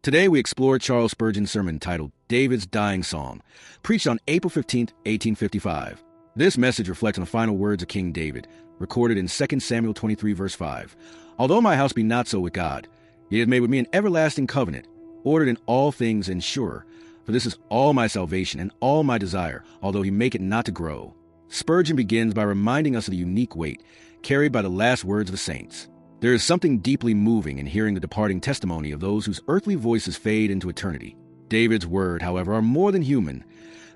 Today we explore Charles Spurgeon's sermon titled David's Dying Song, preached on April 15, 1855. This message reflects on the final words of King David, recorded in 2 Samuel 23, verse 5. Although my house be not so with God, yet he hath made with me an everlasting covenant, ordered in all things and sure. For this is all my salvation and all my desire, although he make it not to grow. Spurgeon begins by reminding us of the unique weight carried by the last words of the saints. There is something deeply moving in hearing the departing testimony of those whose earthly voices fade into eternity. David's words, however, are more than human.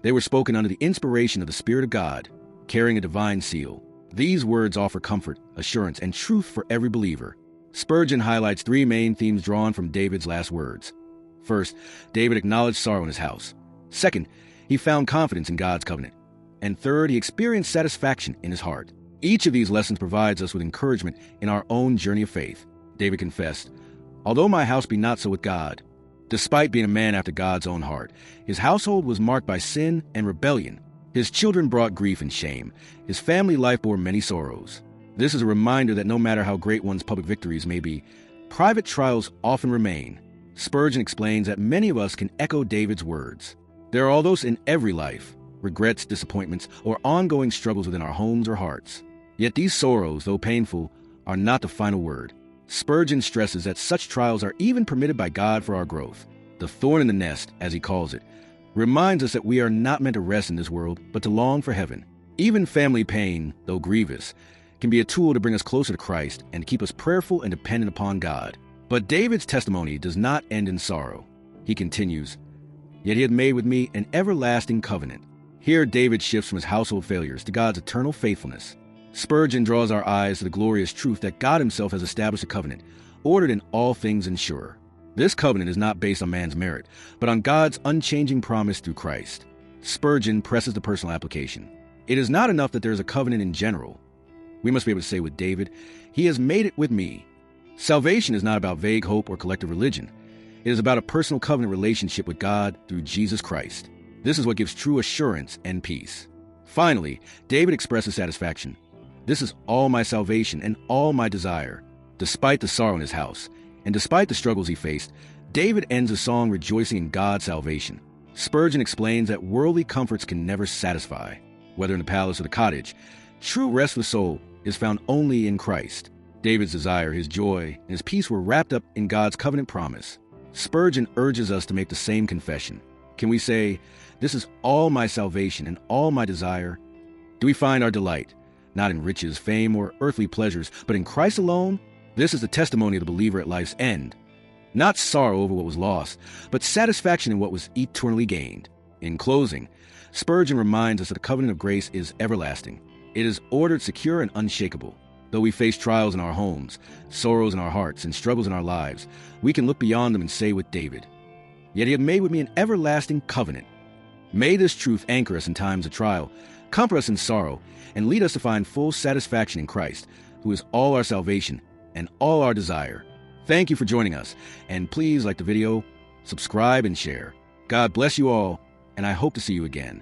They were spoken under the inspiration of the Spirit of God, carrying a divine seal. These words offer comfort, assurance, and truth for every believer. Spurgeon highlights three main themes drawn from David's last words. First, David acknowledged sorrow in his house. Second, he found confidence in God's covenant. And third, he experienced satisfaction in his heart. Each of these lessons provides us with encouragement in our own journey of faith. David confessed, "Although my house be not so with God." Despite being a man after God's own heart, his household was marked by sin and rebellion. His children brought grief and shame. His family life bore many sorrows. This is a reminder that no matter how great one's public victories may be, private trials often remain. Spurgeon explains that many of us can echo David's words. There are all those in every life, regrets, disappointments, or ongoing struggles within our homes or hearts. Yet these sorrows, though painful, are not the final word. Spurgeon stresses that such trials are even permitted by God for our growth. The thorn in the nest, as he calls it, reminds us that we are not meant to rest in this world, but to long for heaven. Even family pain, though grievous, can be a tool to bring us closer to Christ and to keep us prayerful and dependent upon God. But David's testimony does not end in sorrow. He continues, "Yet he had made with me an everlasting covenant." Here David shifts from his household failures to God's eternal faithfulness. Spurgeon draws our eyes to the glorious truth that God himself has established a covenant, ordered in all things and sure. This covenant is not based on man's merit, but on God's unchanging promise through Christ. Spurgeon presses the personal application. It is not enough that there is a covenant in general. We must be able to say with David, "He has made it with me." Salvation is not about vague hope or collective religion. It is about a personal covenant relationship with God through Jesus Christ. This is what gives true assurance and peace. Finally, David expresses satisfaction. "This is all my salvation and all my desire." Despite the sorrow in his house, and despite the struggles he faced, David ends the song rejoicing in God's salvation. Spurgeon explains that worldly comforts can never satisfy. Whether in the palace or the cottage, true rest for the soul is found only in Christ. David's desire, his joy, and his peace were wrapped up in God's covenant promise. Spurgeon urges us to make the same confession. Can we say, "This is all my salvation and all my desire"? Do we find our delight not in riches, fame, or earthly pleasures, but in Christ alone? This is the testimony of the believer at life's end. Not sorrow over what was lost, but satisfaction in what was eternally gained. In closing, Spurgeon reminds us that the covenant of grace is everlasting. It is ordered, secure, and unshakable. Though we face trials in our homes, sorrows in our hearts, and struggles in our lives, we can look beyond them and say with David, "Yet he hath made with me an everlasting covenant." May this truth anchor us in times of trial, comfort us in sorrow, and lead us to find full satisfaction in Christ, who is all our salvation and all our desire. Thank you for joining us, and please like the video, subscribe, and share. God bless you all, and I hope to see you again.